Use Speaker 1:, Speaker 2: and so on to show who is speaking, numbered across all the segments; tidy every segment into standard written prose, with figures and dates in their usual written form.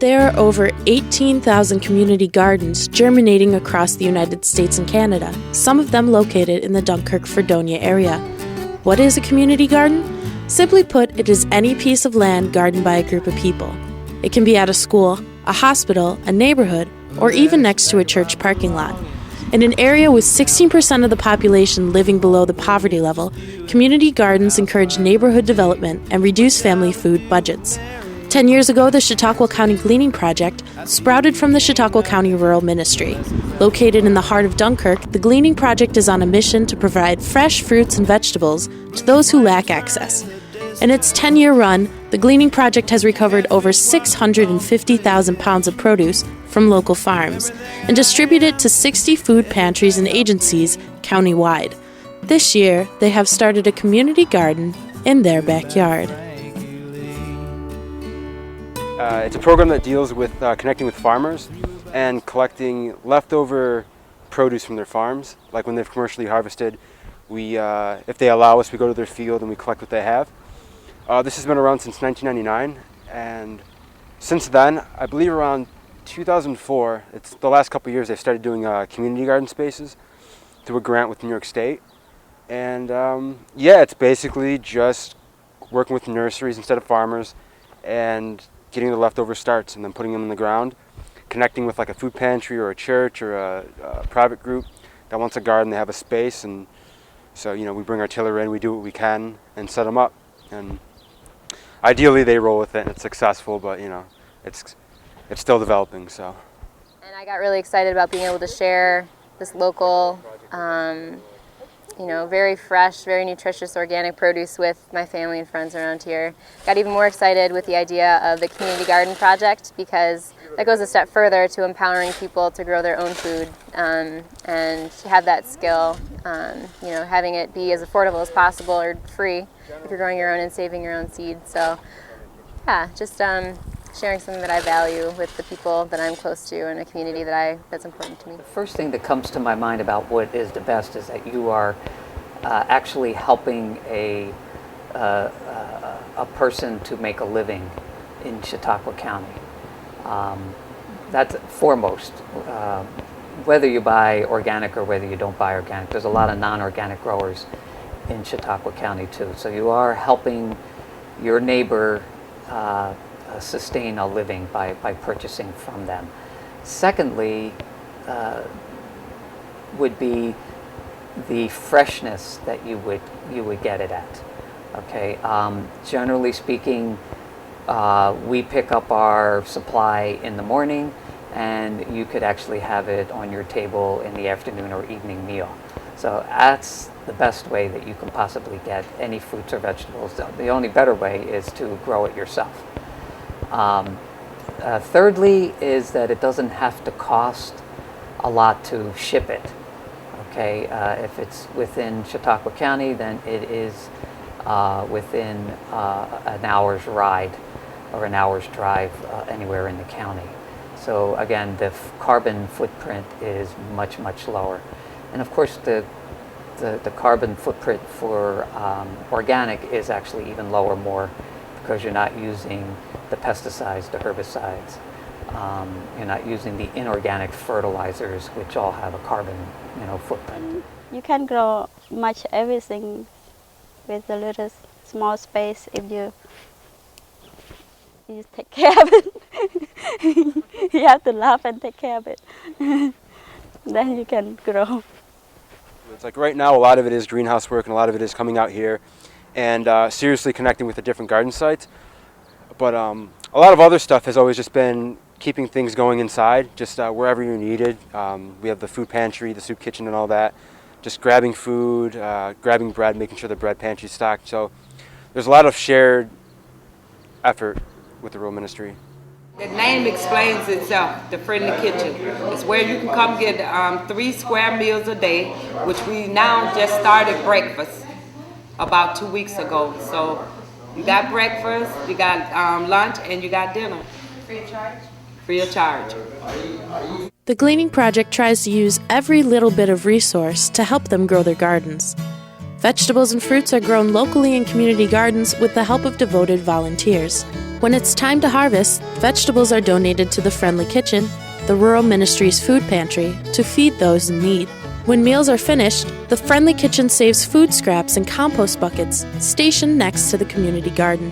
Speaker 1: There are over 18,000 community gardens germinating across the United States and Canada, some of them located in the Dunkirk-Fredonia area. What is a community garden? Simply put, it is any piece of land gardened by a group of people. It can be at a school, a hospital, a neighborhood, or even next to a church parking lot. In an area with 16% of the population living below the poverty level, community gardens encourage neighborhood development and reduce family food budgets. 10 years ago, the Chautauqa County Gleaning Project sprouted from the Chautauqa County Rural Ministry. Located in the heart of Dunkirk, the Gleaning Project is on a mission to provide fresh fruits and vegetables to those who lack access. In its 10-year run, the Gleaning Project has recovered over 650,000 pounds of produce from local farms and distributed to 60 food pantries and agencies countywide. This year, they have started a community garden in their backyard.
Speaker 2: It's a program that deals with connecting with farmers and collecting leftover produce from their farms. Like when they've commercially harvested, if they allow us, we go to their field and we collect what they have. This has been around since 1999, and since then, I believe around 2004, it's the last couple of years, they've started doing community garden spaces through a grant with New York State. And yeah, it's basically just working with nurseries instead of farmers and getting the leftover starts and then putting them in the ground, connecting with like a food pantry or a church or a private group that wants a garden. They have a space, and so we bring our tiller in, we do what we can and set them up, and ideally they roll with it and it's successful, but it's still developing. So.
Speaker 3: And I got really excited about being able to share this local, very fresh, very nutritious organic produce with my family and friends around here. Got even more excited with the idea of the community garden project, because that goes a step further to empowering people to grow their own food and have that skill, having it be as affordable as possible or free if you're growing your own and saving your own seed. So yeah, just sharing something that I value with the people that I'm close to in a community that's important to me.
Speaker 4: The first thing that comes to my mind about what is the best is that you are actually helping a person to make a living in Chautauqa County. That's foremost. Whether you buy organic or whether you don't buy organic, there's a lot of non-organic growers in Chautauqa County too. So you are helping your neighbor sustain a living by purchasing from them. Secondly, would be the freshness that you would get it at. Okay, generally speaking, we pick up our supply in the morning, and you could actually have it on your table in the afternoon or evening meal. So that's the best way that you can possibly get any fruits or vegetables. The only better way is to grow it yourself. Thirdly is that it doesn't have to cost a lot to ship it. Okay, if it's within Chautauqa County, then it is within an hour's ride or an hour's drive anywhere in the county. So again, the carbon footprint is much, much lower. And of course, the carbon footprint for organic is actually even lower, more because you're not using the pesticides, the herbicides. You're not using the inorganic fertilizers, which all have a carbon, footprint.
Speaker 5: You can grow much everything with a little small space if you take care of it. You have to laugh and take care of it. Then you can grow.
Speaker 2: It's like right now, a lot of it is greenhouse work, and a lot of it is coming out here and seriously connecting with the different garden sites. But a lot of other stuff has always just been keeping things going inside, just wherever you're needed. We have the food pantry, the soup kitchen and all that. Just grabbing food, grabbing bread, making sure the bread pantry's stocked. So there's a lot of shared effort with the rural ministry.
Speaker 6: The name explains itself, the Friendly Kitchen. It's where you can come get 3 square meals a day, which we now just started breakfast about 2 weeks ago. So you got breakfast, you got lunch, and you got dinner. Free of charge? Free of charge.
Speaker 1: The Gleaning Project tries to use every little bit of resource to help them grow their gardens. Vegetables and fruits are grown locally in community gardens with the help of devoted volunteers. When it's time to harvest, vegetables are donated to the Friendly Kitchen, the Rural Ministries food pantry, to feed those in need. When meals are finished, the Friendly Kitchen saves food scraps in compost buckets stationed next to the community garden.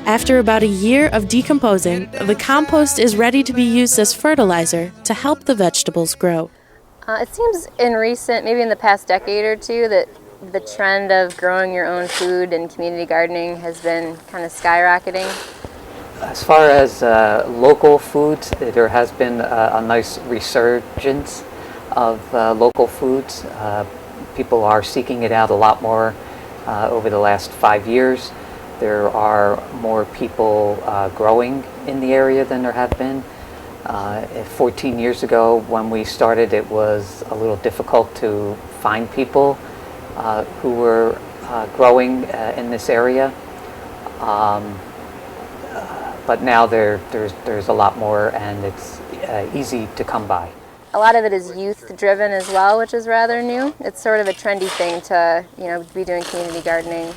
Speaker 1: After about a year of decomposing, the compost is ready to be used as fertilizer to help the vegetables grow.
Speaker 3: It seems maybe in the past decade or two, that the trend of growing your own food and community gardening has been kind of skyrocketing.
Speaker 4: As far as local foods, there has been a nice resurgence of local foods. People are seeking it out a lot more over the last 5 years. There are more people growing in the area than there have been. 14 years ago when we started, it was a little difficult to find people who were growing in this area. But now there's a lot more, and it's easy to come by.
Speaker 3: A lot of it is youth driven as well, which is rather new. It's sort of a trendy thing to be doing community gardening,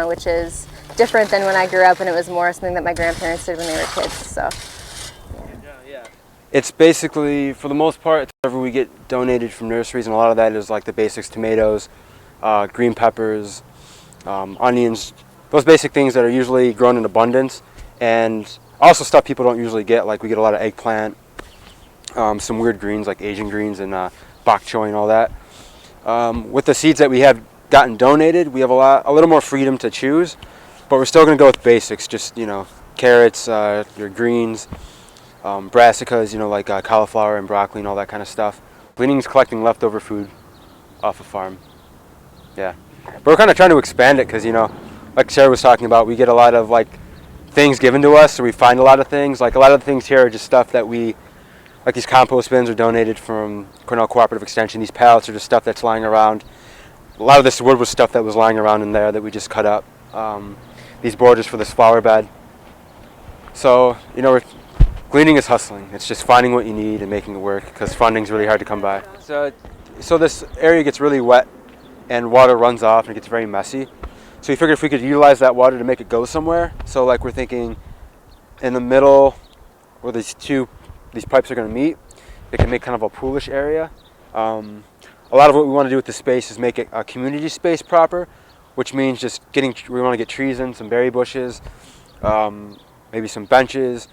Speaker 3: which is different than when I grew up, and it was more something that my grandparents did when they were kids. So
Speaker 2: it's basically, for the most part, it's whatever we get donated from nurseries, and a lot of that is like the basics: tomatoes, green peppers, onions, those basic things that are usually grown in abundance, and also stuff people don't usually get. Like we get a lot of eggplant, some weird greens like Asian greens and bok choy and all that. With the seeds that we have gotten donated, we have a little more freedom to choose, but we're still going to go with basics. Just carrots, your greens, brassicas, like cauliflower and broccoli and all that kind of stuff. Gleaning is collecting leftover food off a farm. Yeah, but we're kind of trying to expand it because like Sarah was talking about, we get a lot of things given to us, so we find a lot of things. Like a lot of the things here are just stuff that like these compost bins are donated from Cornell Cooperative Extension. These pallets are just stuff that's lying around. A lot of this wood was stuff that was lying around in there that we just cut up. These borders for this flower bed. So, gleaning is hustling. It's just finding what you need and making it work, because funding's really hard to come by. So this area gets really wet and water runs off and it gets very messy. So we figured if we could utilize that water to make it go somewhere. So we're thinking in the middle where these pipes are going to meet, it can make kind of a poolish area. A lot of what we want to do with the space is make it a community space proper, which means just we want to get trees in, some berry bushes, maybe some benches,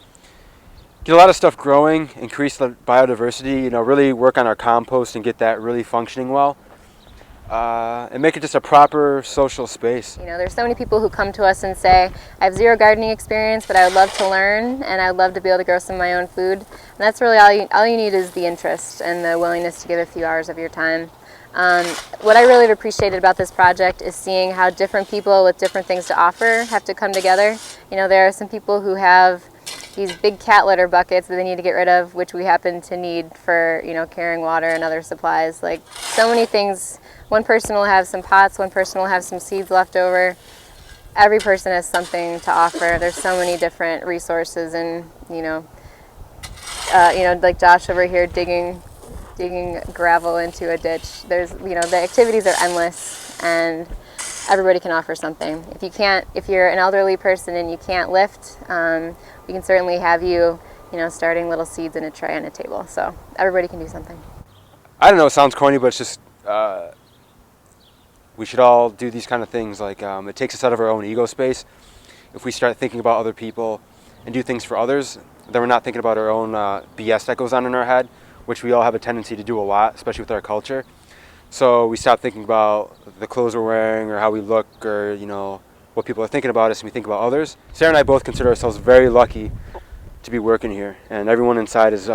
Speaker 2: get a lot of stuff growing, increase the biodiversity, really work on our compost and get that really functioning well. And make it just a proper social space.
Speaker 3: There's so many people who come to us and say, I have zero gardening experience, but I would love to learn, and I would love to be able to grow some of my own food. And that's really all you need is the interest and the willingness to give a few hours of your time. What I really have appreciated about this project is seeing how different people with different things to offer have to come together. There are some people who have these big cat litter buckets that they need to get rid of, which we happen to need for carrying water and other supplies. Like so many things. One person will have some pots, one person will have some seeds left over. Every person has something to offer. There's so many different resources, and like Josh over here digging gravel into a ditch. There's the activities are endless, and everybody can offer something. If you're an elderly person and you can't lift, we can certainly have you starting little seeds in a tray on a table. So everybody can do something.
Speaker 2: I don't know, it sounds corny, but it's just we should all do these kind of things. It takes us out of our own ego space. If we start thinking about other people and do things for others, then we're not thinking about our own BS that goes on in our head, which we all have a tendency to do a lot, especially with our culture. So we stop thinking about the clothes we're wearing or how we look or what people are thinking about us, and we think about others. Sarah and I both consider ourselves very lucky to be working here, and everyone inside is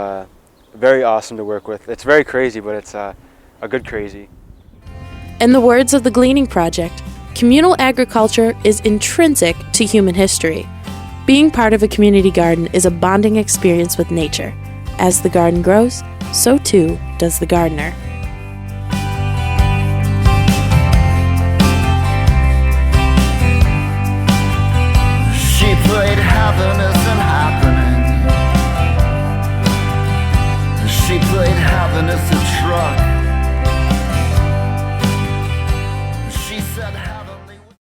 Speaker 2: very awesome to work with. It's very crazy, but it's a good crazy.
Speaker 1: In the words of the Gleaning Project, communal agriculture is intrinsic to human history. Being part of a community garden is a bonding experience with nature. As the garden grows, so too does the gardener.